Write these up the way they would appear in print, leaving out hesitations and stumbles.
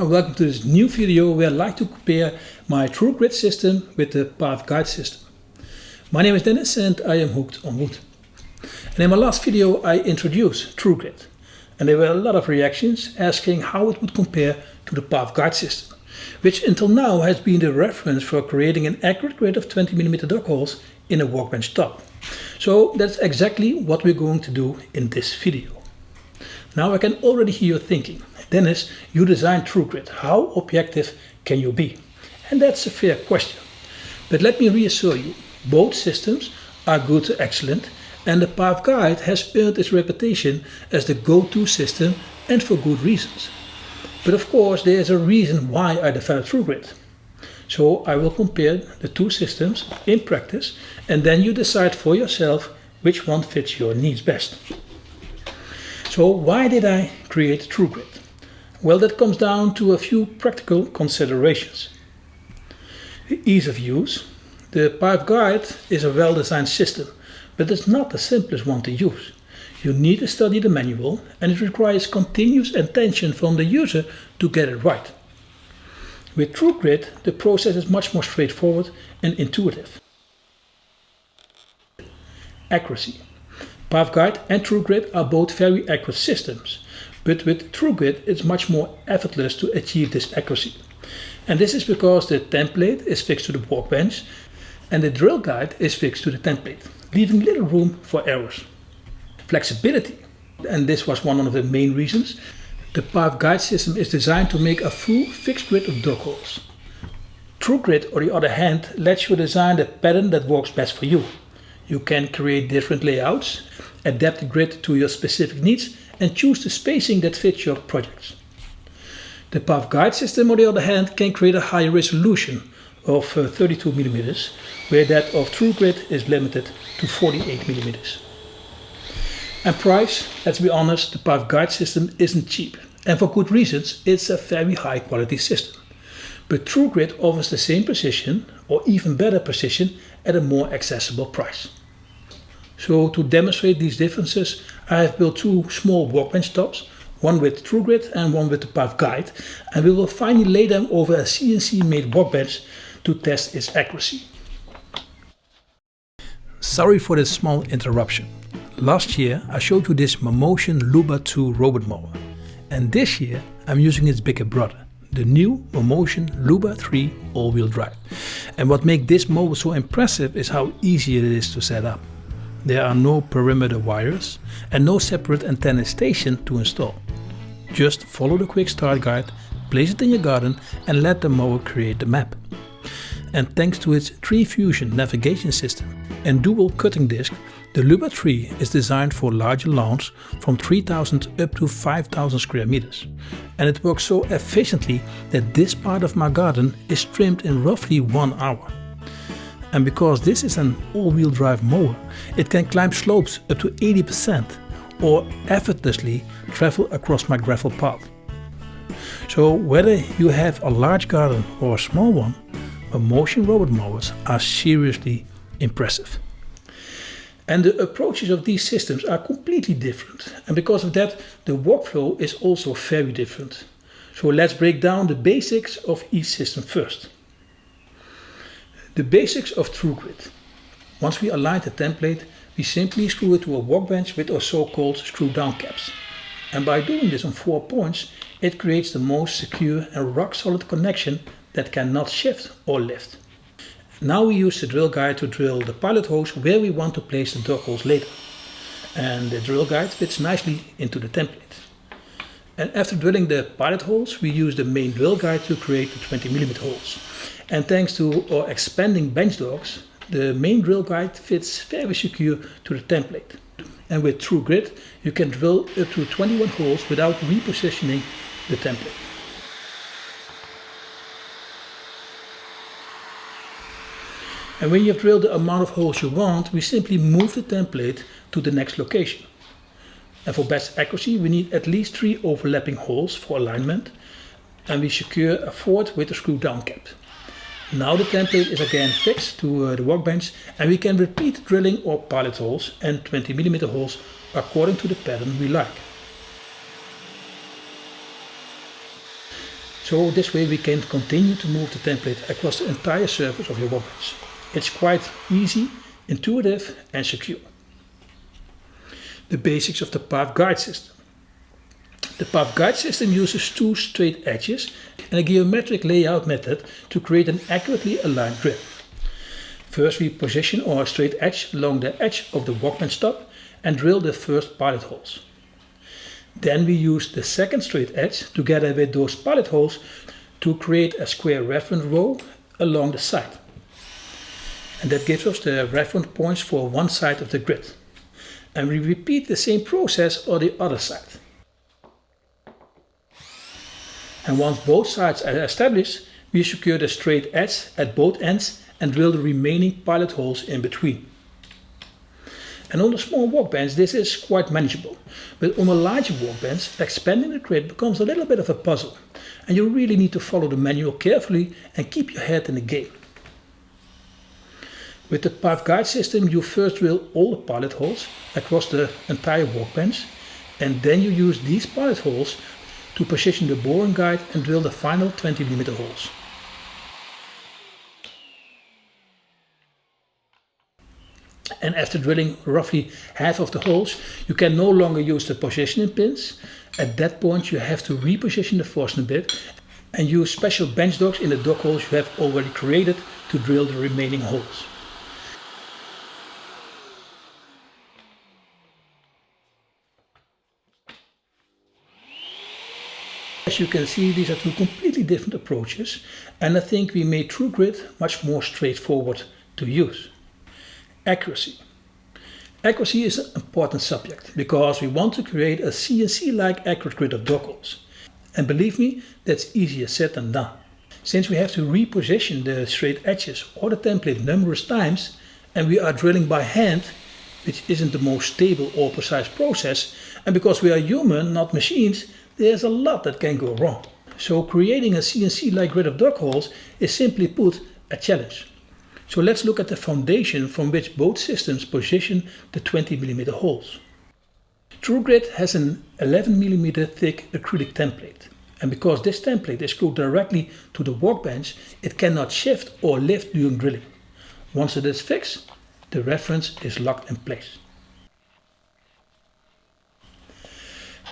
and welcome to this new video where I'd like to compare my TrueGrid system with the Parf Guide System. My name is Dennis and I am hooked on wood. And in my last video I introduced TrueGrid, and there were a lot of reactions asking how it would compare to the Parf Guide System, which until now has been the reference for creating an accurate grid of 20mm dog holes in a workbench top. So that's exactly what we're going to do in this video. Now I can already hear you thinking, Dennis, you designed TrueGrid, how objective can you be? And that's a fair question. But let me reassure you, both systems are good to excellent, and the Parf Guide has earned its reputation as the go-to system, and for good reasons. But of course there is a reason why I developed TrueGrid. So I will compare the two systems in practice, and then you decide for yourself which one fits your needs best. So why did I create TrueGrid? Well, that comes down to a few practical considerations. The ease of use. The Parf Guide is a well-designed system, but it's not the simplest one to use. You need to study the manual, and it requires continuous attention from the user to get it right. With TrueGrid, the process is much more straightforward and intuitive. Accuracy. Parf Guide and TrueGrid are both very accurate systems, but with TrueGrid it's much more effortless to achieve this accuracy. And this is because the template is fixed to the workbench and the drill guide is fixed to the template, leaving little room for errors. Flexibility, and this was one of the main reasons. The Parf Guide system is designed to make a full fixed grid of dog holes. TrueGrid, on the other hand, lets you design the pattern that works best for you. You can create different layouts, adapt the grid to your specific needs, and choose the spacing that fits your projects. The Parf Guide system, on the other hand, can create a higher resolution of 32mm, where that of TrueGrid is limited to 48mm. And price, let's be honest, the Parf Guide system isn't cheap, and for good reasons. It's a very high quality system. But TrueGrid offers the same precision, or even better precision, at a more accessible price. So to demonstrate these differences, I have built two small workbench tops, one with TrueGrid and one with the Parf Guide, and we will finally lay them over a CNC made workbench to test its accuracy. Sorry for this small interruption. Last year I showed you this Mammotion Luba 2 robot mower, and this year I'm using its bigger brother, the new Mammotion Luba 3 all-wheel drive. And what makes this mower so impressive is how easy it is to set up. There are no perimeter wires and no separate antenna station to install. Just follow the quick start guide, place it in your garden and let the mower create the map. And thanks to its tree fusion navigation system and dual cutting disc, the Luba 3 is designed for larger lawns from 3000 up to 5000 square meters. And it works so efficiently that this part of my garden is trimmed in roughly 1 hour. And because this is an all-wheel drive mower, it can climb slopes up to 80% or effortlessly travel across my gravel path. So whether you have a large garden or a small one, Mammotion robot mowers are seriously impressive. And the approaches of these systems are completely different, and because of that the workflow is also very different. So let's break down the basics of each system first. The basics of TrueGrid. Once we align the template, we simply screw it to a workbench with our so-called screw down caps. And by doing this on 4 points, it creates the most secure and rock solid connection that cannot shift or lift. Now we use the drill guide to drill the pilot holes where we want to place the dog holes later. And the drill guide fits nicely into the template. And after drilling the pilot holes, we use the main drill guide to create the 20mm holes. And thanks to our expanding bench dogs, the main drill guide fits very secure to the template. And with TrueGrid, you can drill up to 21 holes without repositioning the template. And when you have drilled the amount of holes you want, we simply move the template to the next location. And for best accuracy, we need at least 3 overlapping holes for alignment, and we secure a 4th with a screw down cap. Now the template is again fixed to the workbench, and we can repeat drilling our pilot holes and 20mm holes according to the pattern we like. So this way we can continue to move the template across the entire surface of your workbench. It's quite easy, intuitive and secure. The basics of the Parf Guide System. The Parf Guide System uses two straight edges and a geometric layout method to create an accurately aligned grid. First we position our straight edge along the edge of the workbench top and drill the first pilot holes. Then we use the second straight edge together with those pilot holes to create a square reference row along the side. And that gives us the reference points for one side of the grid. And we repeat the same process on the other side. And once both sides are established, we secure the straight edge at both ends and drill the remaining pilot holes in between. And on a small workbench this is quite manageable, but on a larger workbench expanding the grid becomes a little bit of a puzzle and you really need to follow the manual carefully and keep your head in the game. With the Parf Guide System you first drill all the pilot holes across the entire workbench and then you use these pilot holes to position the boring guide and drill the final 20mm holes. And after drilling roughly half of the holes, you can no longer use the positioning pins. At that point you have to reposition the fastener bit and use special bench dogs in the dog holes you have already created to drill the remaining holes. As you can see, these are two completely different approaches and I think we made TrueGrid much more straightforward to use. Accuracy. Accuracy is an important subject because we want to create a CNC-like accurate grid of dog holes. And believe me, that's easier said than done. Since we have to reposition the straight edges or the template numerous times and we are drilling by hand, which isn't the most stable or precise process, and because we are human, not machines, there's a lot that can go wrong. So creating a CNC-like grid of dog holes is simply put a challenge. So let's look at the foundation from which both systems position the 20mm holes. TrueGrid has an 11mm thick acrylic template. And because this template is screwed directly to the workbench, it cannot shift or lift during drilling. Once it is fixed, the reference is locked in place.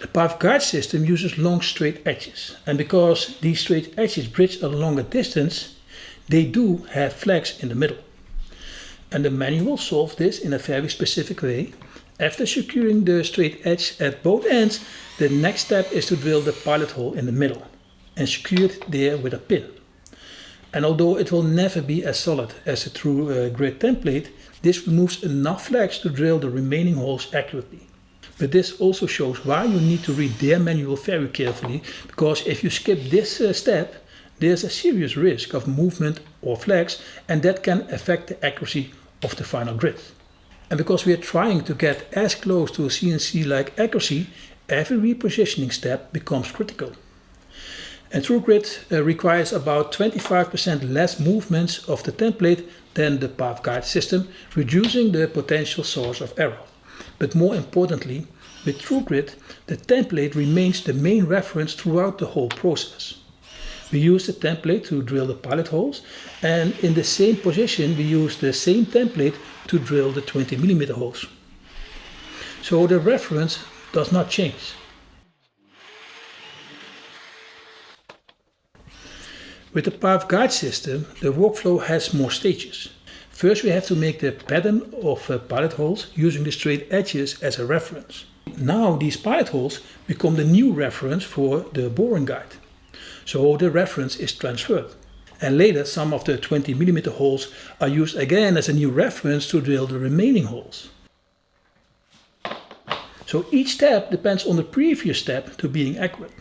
The Parf Guide System uses long straight edges. And because these straight edges bridge a longer distance, they do have flags in the middle. And the manual solves this in a very specific way. After securing the straight edge at both ends, the next step is to drill the pilot hole in the middle and secure it there with a pin. And although it will never be as solid as a TrueGrid template, this removes enough flags to drill the remaining holes accurately. But this also shows why you need to read their manual very carefully, because if you skip this step, there's a serious risk of movement or flags and that can affect the accuracy of the final grid. And because we are trying to get as close to a CNC-like accuracy, every repositioning step becomes critical. And TrueGrid requires about 25% less movements of the template than the Parf Guide System, reducing the potential source of error. But more importantly, with TrueGrid, the template remains the main reference throughout the whole process. We use the template to drill the pilot holes, and in the same position we use the same template to drill the 20mm holes. So the reference does not change. With the Parf Guide System, the workflow has more stages. First we have to make the pattern of pilot holes using the straight edges as a reference. Now these pilot holes become the new reference for the boring guide. So the reference is transferred. And later some of the 20mm holes are used again as a new reference to drill the remaining holes. So each step depends on the previous step to being accurate.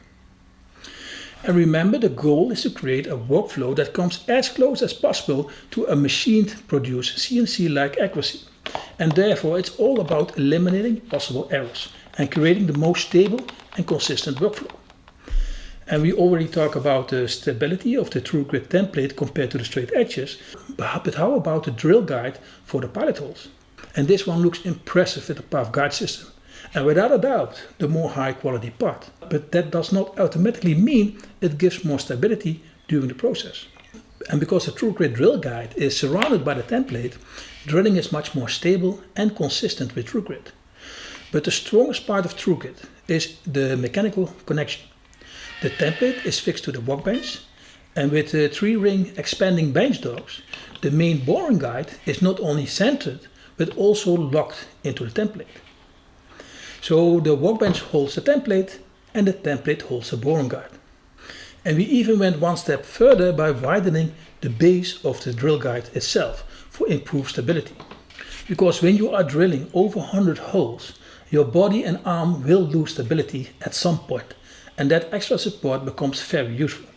And remember, the goal is to create a workflow that comes as close as possible to a machine-produced CNC-like accuracy. And therefore it's all about eliminating possible errors and creating the most stable and consistent workflow. And we already talked about the stability of the TrueGrid template compared to the straight edges, but how about the drill guide for the pilot holes? And this one looks impressive with the Parf Guide System. and without a doubt the more high quality part. But that does not automatically mean it gives more stability during the process. And because the TrueGrid drill guide is surrounded by the template, drilling is much more stable and consistent with TrueGrid. But the strongest part of TrueGrid is the mechanical connection. The template is fixed to the workbench, and with the 3-ring expanding bench dogs, the main boring guide is not only centered but also locked into the template. So the workbench holds the template and the template holds the boring guide. And we even went one step further by widening the base of the drill guide itself for improved stability. Because when you are drilling over 100 holes, your body and arm will lose stability at some point, and that extra support becomes very useful.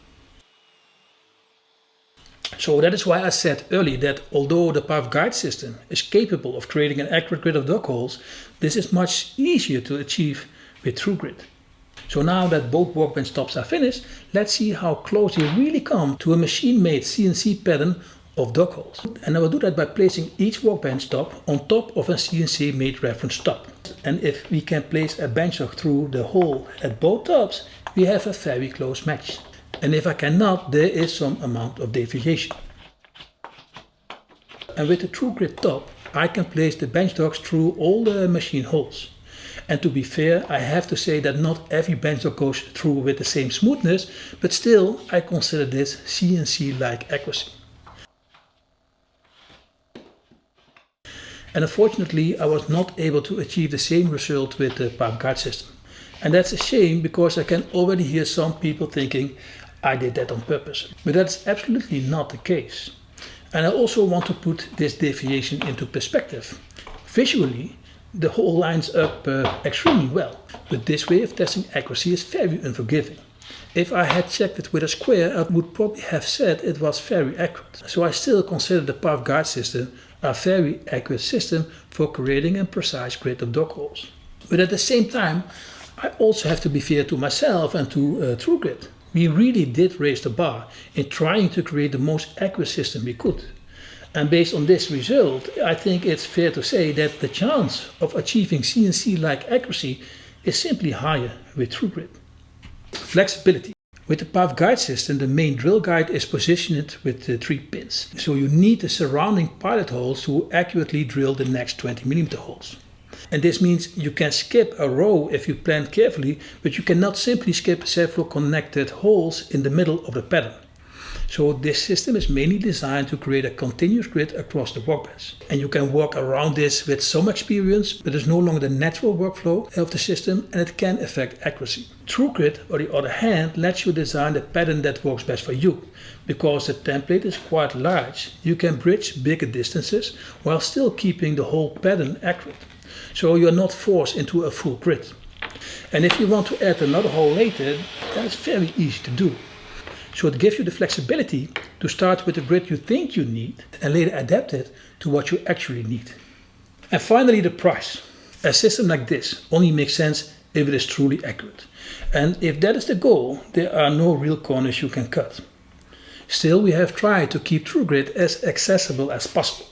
So that is why I said earlier that although the Parf Guide System is capable of creating an accurate grid of dog holes, this is much easier to achieve with TrueGrid. So now that both workbench tops are finished, let's see how close you really come to a machine-made CNC pattern of dog holes. And I will do that by placing each workbench top on top of a CNC-made reference top. And if we can place a bench dog through the hole at both tops, we have a very close match. And if I cannot, there is some amount of deviation. And with the TrueGrid top, I can place the bench dogs through all the machine holes. And to be fair, I have to say that not every bench dog goes through with the same smoothness, but still I consider this CNC-like accuracy. And unfortunately, I was not able to achieve the same result with the Parf Guide System. And that's a shame, because I can already hear some people thinking I did that on purpose. But that's absolutely not the case. And I also want to put this deviation into perspective. Visually, the hole lines up extremely well, but this way of testing accuracy is very unforgiving. If I had checked it with a square, I would probably have said it was very accurate. So I still consider the Parf Guide System a very accurate system for creating a precise grid of dog holes. But at the same time, I also have to be fair to myself and to TrueGrid. We really did raise the bar in trying to create the most accurate system we could. And based on this result, I think it's fair to say that the chance of achieving CNC-like accuracy is simply higher with TrueGrid. Flexibility. With the Parf Guide System, the main drill guide is positioned with 3 pins. So you need the surrounding pilot holes to accurately drill the next 20mm holes. And this means you can skip a row if you plan carefully, but you cannot simply skip several connected holes in the middle of the pattern. So this system is mainly designed to create a continuous grid across the workbench. And you can work around this with some experience, but it's no longer the natural workflow of the system, and it can affect accuracy. TrueGrid, on the other hand, lets you design the pattern that works best for you. Because the template is quite large, you can bridge bigger distances while still keeping the whole pattern accurate. So you're not forced into a full grid. And if you want to add another hole later, then it's very easy to do. So it gives you the flexibility to start with the grid you think you need and later adapt it to what you actually need. And finally, the price. A system like this only makes sense if it is truly accurate. And if that is the goal, there are no real corners you can cut. Still, we have tried to keep TrueGrid as accessible as possible.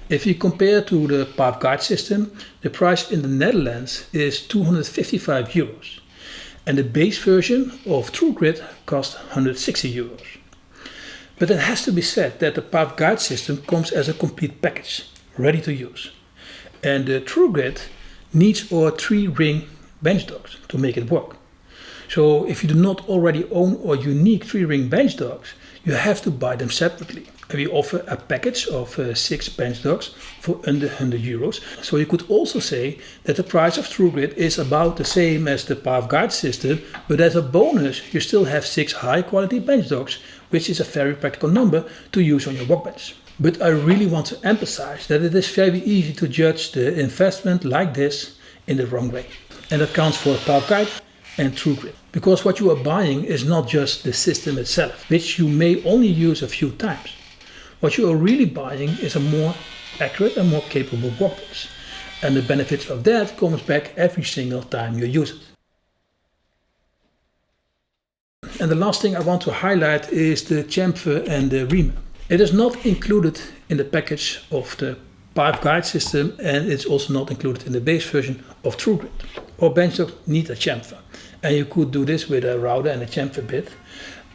If you compare to the Parf Guide System, the price in the Netherlands is €255. And the base version of TrueGrid costs €160. But it has to be said that the Parf Guide System comes as a complete package, ready to use. And the TrueGrid needs our 3-ring bench dogs to make it work. So if you do not already own our unique 3-ring bench dogs, you have to buy them separately. And we offer a package of 6 bench dogs for under €100. So you could also say that the price of TrueGrid is about the same as the Parf Guide System, but as a bonus you still have 6 high quality bench dogs, which is a very practical number to use on your workbench. But I really want to emphasize that it is very easy to judge the investment like this in the wrong way. And that counts for Parf Guide and TrueGrid. Because what you are buying is not just the system itself, which you may only use a few times. What you are really buying is a more accurate and more capable workbench. And the benefits of that comes back every single time you use it. And the last thing I want to highlight is the chamfer and the reamer. It is not included in the package of the Parf Guide System, and it's also not included in the base version of TrueGrid. Our benchtop need a chamfer, and you could do this with a router and a chamfer bit.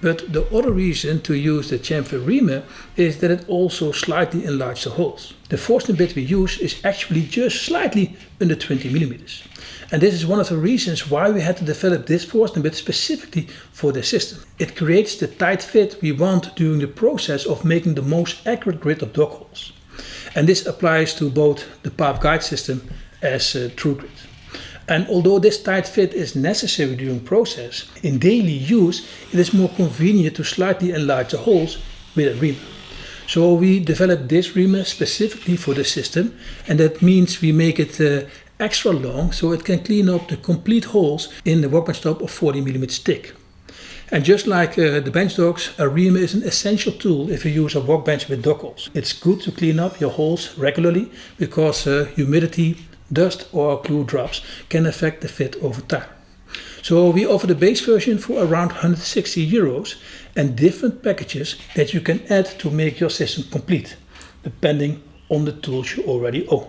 But the other reason to use the chamfer reamer is that it also slightly enlarges the holes. The Forstner bit we use is actually just slightly under 20 millimeters. And this is one of the reasons why we had to develop this Forstner bit specifically for the system. It creates the tight fit we want during the process of making the most accurate grid of dog holes. And this applies to both the Parf Guide System as TrueGrid. And although this tight fit is necessary during process, in daily use it is more convenient to slightly enlarge the holes with a reamer. So we developed this reamer specifically for the system, and that means we make it extra long so it can clean up the complete holes in the workbench top of 40 millimeters thick. And just like the bench dogs, a reamer is an essential tool if you use a workbench with dog holes. It's good to clean up your holes regularly because humidity, dust or glue drops can affect the fit over time. So we offer the base version for around 160 euros and different packages that you can add to make your system complete, depending on the tools you already own.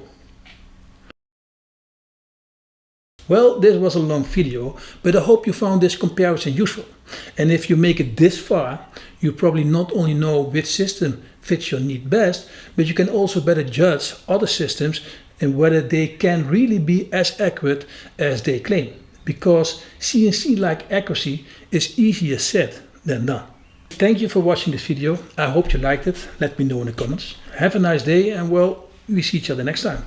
Well, this was a long video, but I hope you found this comparison useful. And if you make it this far, you probably not only know which system fits your need best, but you can also better judge other systems and whether they can really be as accurate as they claim. Because CNC-like accuracy is easier said than done. Thank you for watching this video. I hope you liked it. Let me know in the comments. Have a nice day and well, we see each other next time.